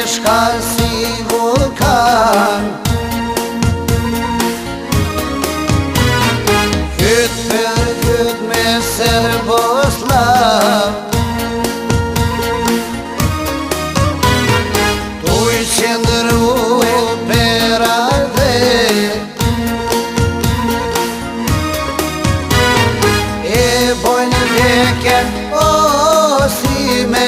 shka si vulkan. Kyt për kyt me Serboslav, tuj qëndru për ardhe, e bojnë vjekën o si me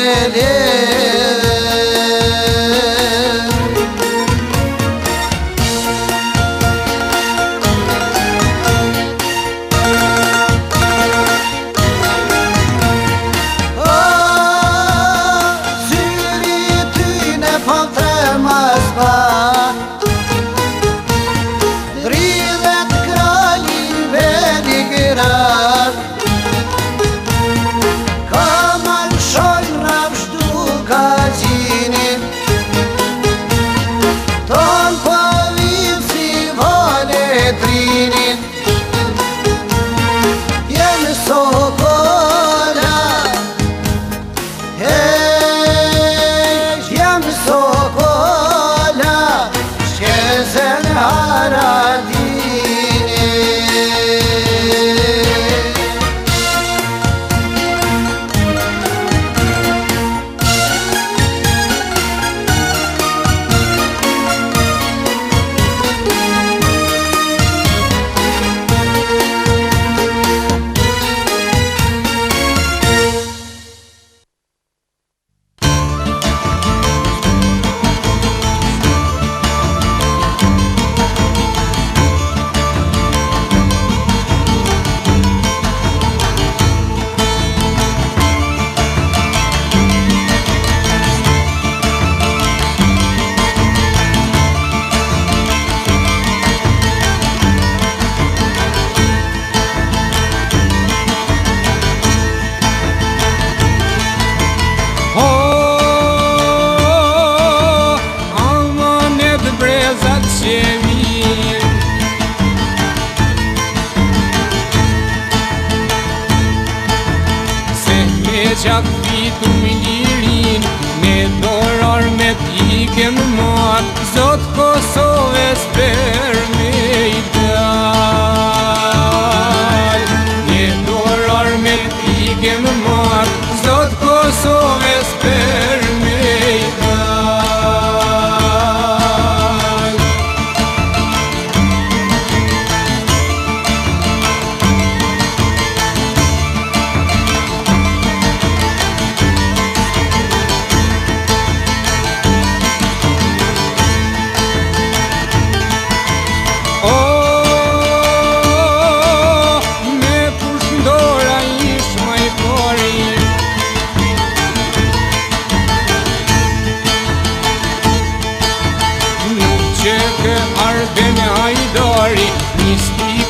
dridhet krali Veligrad, ka malshojnë rapshdu ka gjinin, ton pavim si valetrinin. Jenë Sokola, jenë Sokola, shkezen Haradini. Qak fitu lirin, me dorar me t'ike më mat, Zot Kosovës për me i dal. Me dorar me t'ike më mat, Zot Kosovës për me i dal.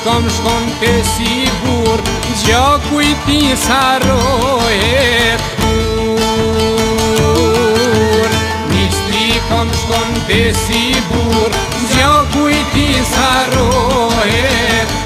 Kam shkon të si bur, gjaku i ti sarohet kur. Mistri kam shkon të si bur, gjaku i ti sarohet kur.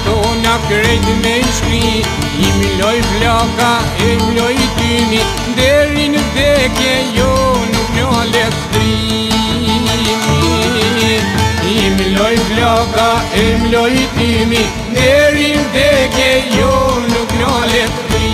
Tona krejt me shkri, i mloj flaka, e mloj tymi, deri në vdekje jo nuk njolet trimi. I mloj flaka, e mloj tymi, deri në vdekje jo nuk njolet trimi.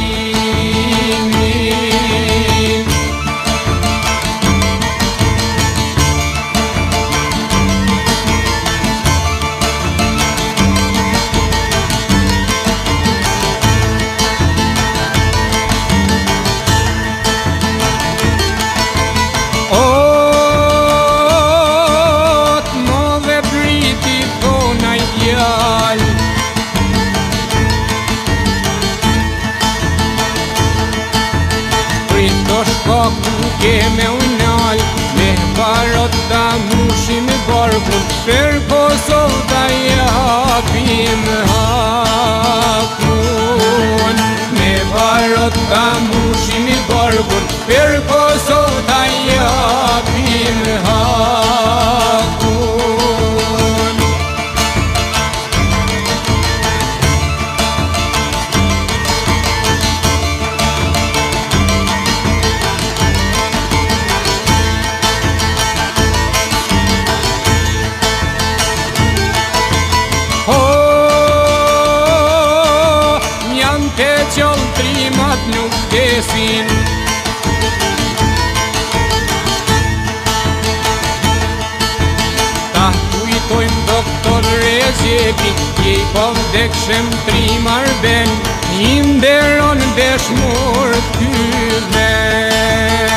duke me unal, me barota mushim barkun, për Kosovë ta japim hakun. Me barota mushim barkun, për Kosovë ta japim hakun. Te qollë trimat nuk desin, ta kujtojmë doktor Recepin, jej po vdekshëm trimar ben, i nderon deshmor ky vend.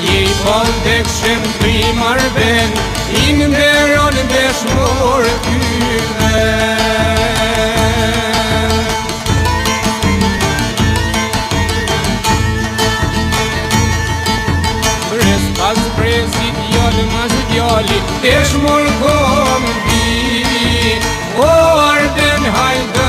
Jej po vdekshëm trimar ben, i nderon deshmor ky vend. Pas presit jallë mas djalli, deshmor kom di, o Arden Hajdari.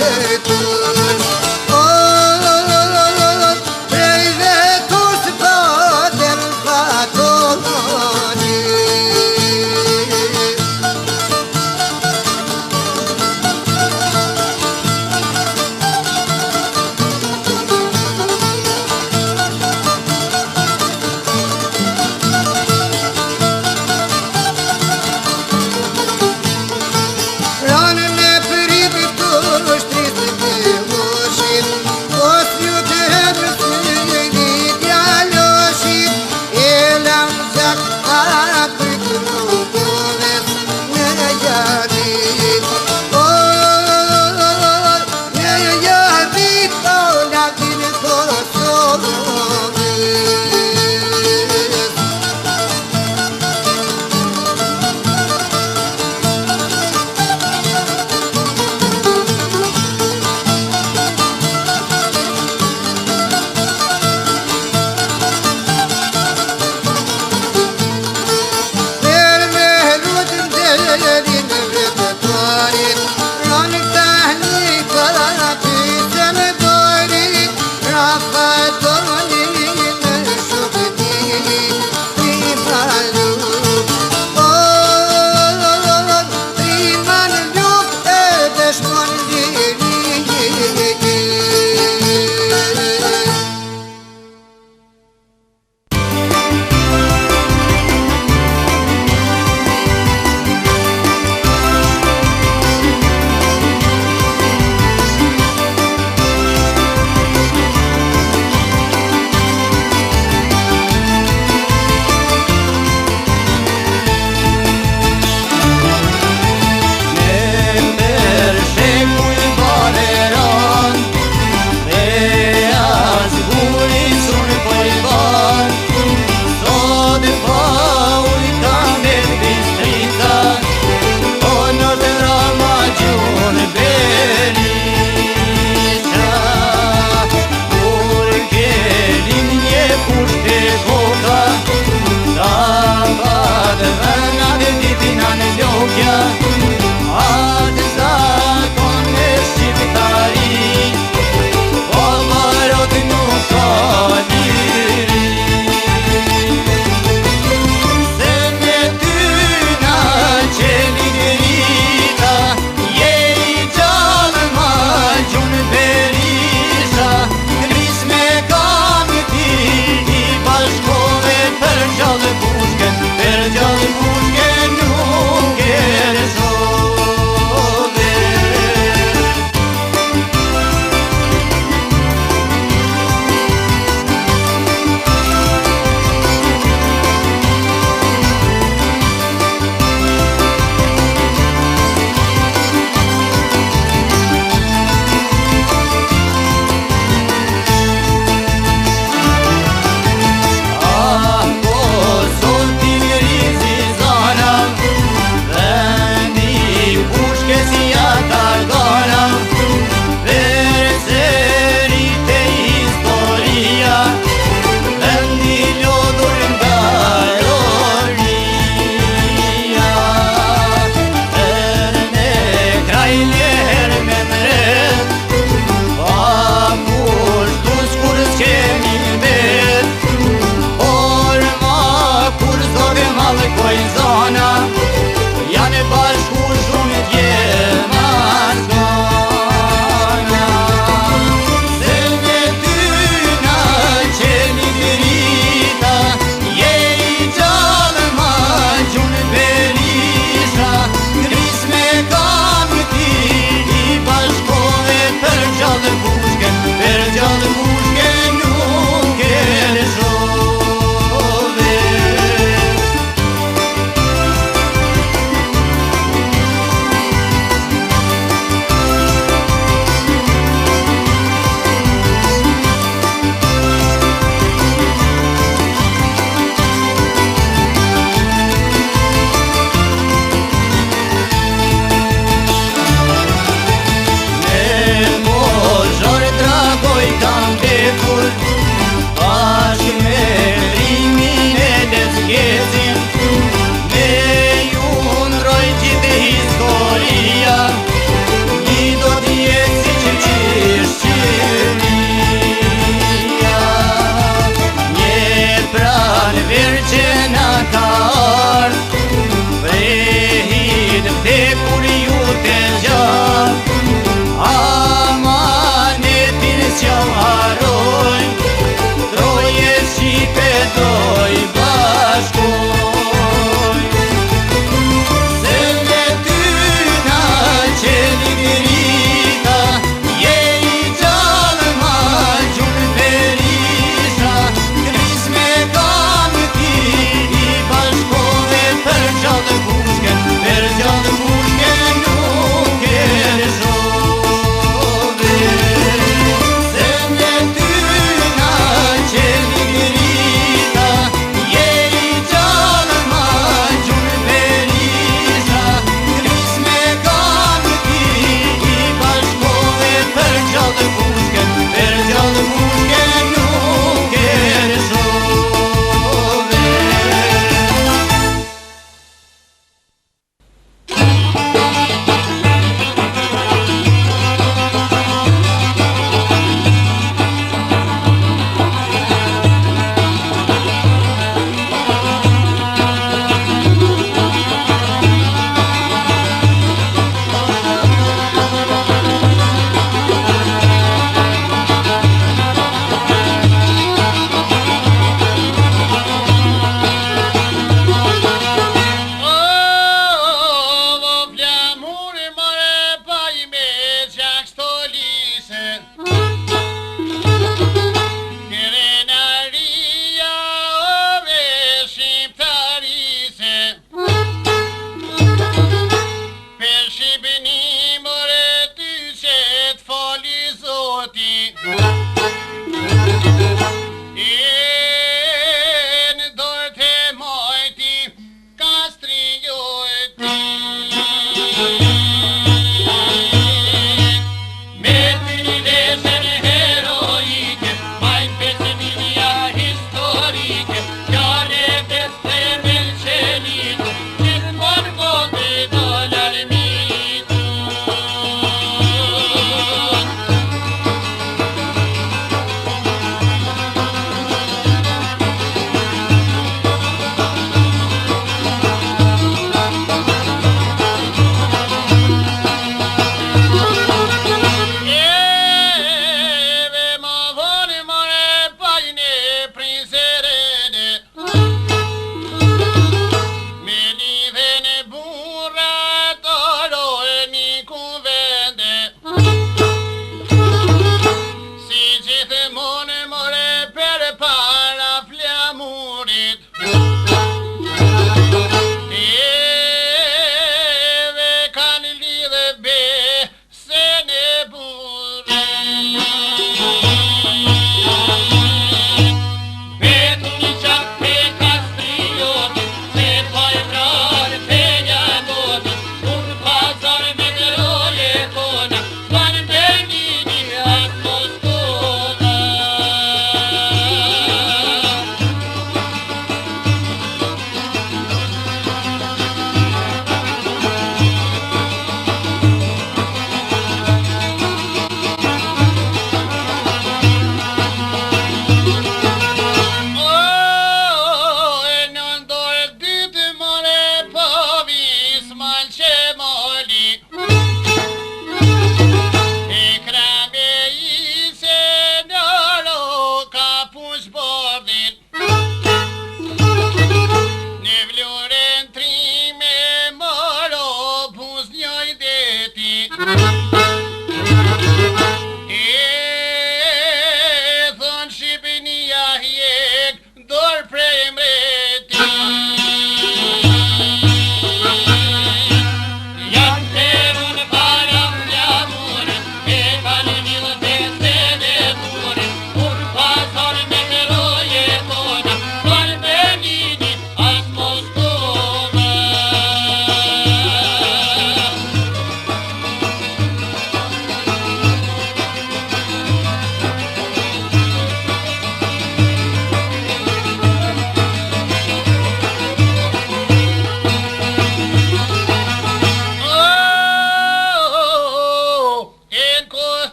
vetur prej vetur së pater fatoni Ranën e përit të shtrisë të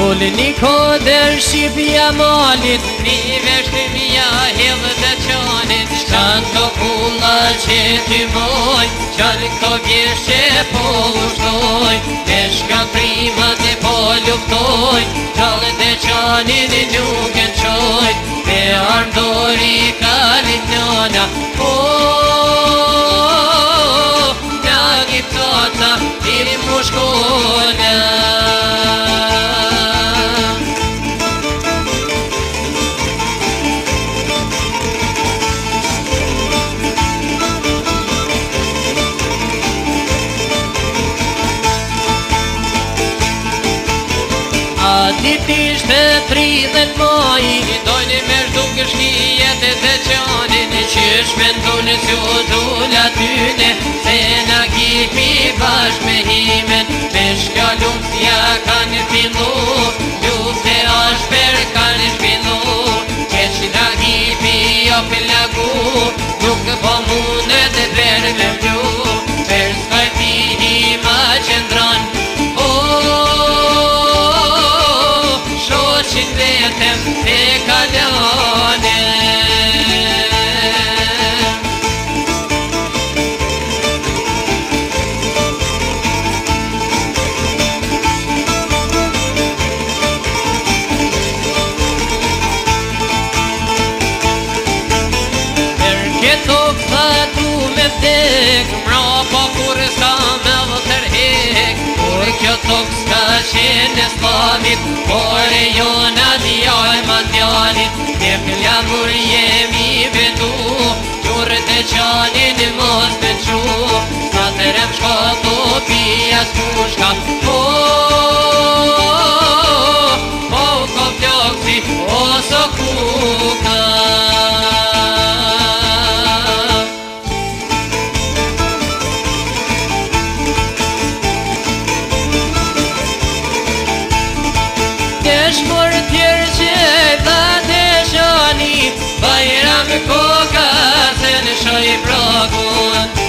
Dole një koder shqipja malit, një veshtëmija hedhë dhe qanit. Shtanë të kulla që ty moj, qanë këto vjesh që po ushtoj. Me shka primat e po luftoj, qallë dhe qanin e nuk e qoj. Me ardori kalit njona, nga giptata tiri mushkona. Dit ishte 30 maj, dojnë me shduke shkijet e të qanin. Qysh me ndullë që u dull atyne, se na kipi bashk me himen. Me shka luftja kanë fillu, luft e ashper kanë shpillu. Keq na kipi o pëllagu, nuk po mundet e verë me vlu. Per s'kaj pihima qëndran, shoqin vetëm e kalane. Përke tok fatu me vdek, mrapa kur s'ka me vëtërhek. Por kjo tok s'ka qenë e slavit, por e jona djaj ma djalit. Ne pëllamur jemi betu, gjurët e qanin mos të qu. Sa të rem shka topia s'kushka, po ka plakësi oso kuka. Shmor tjerë që dha të shani, bajram koka se në shoj pragun.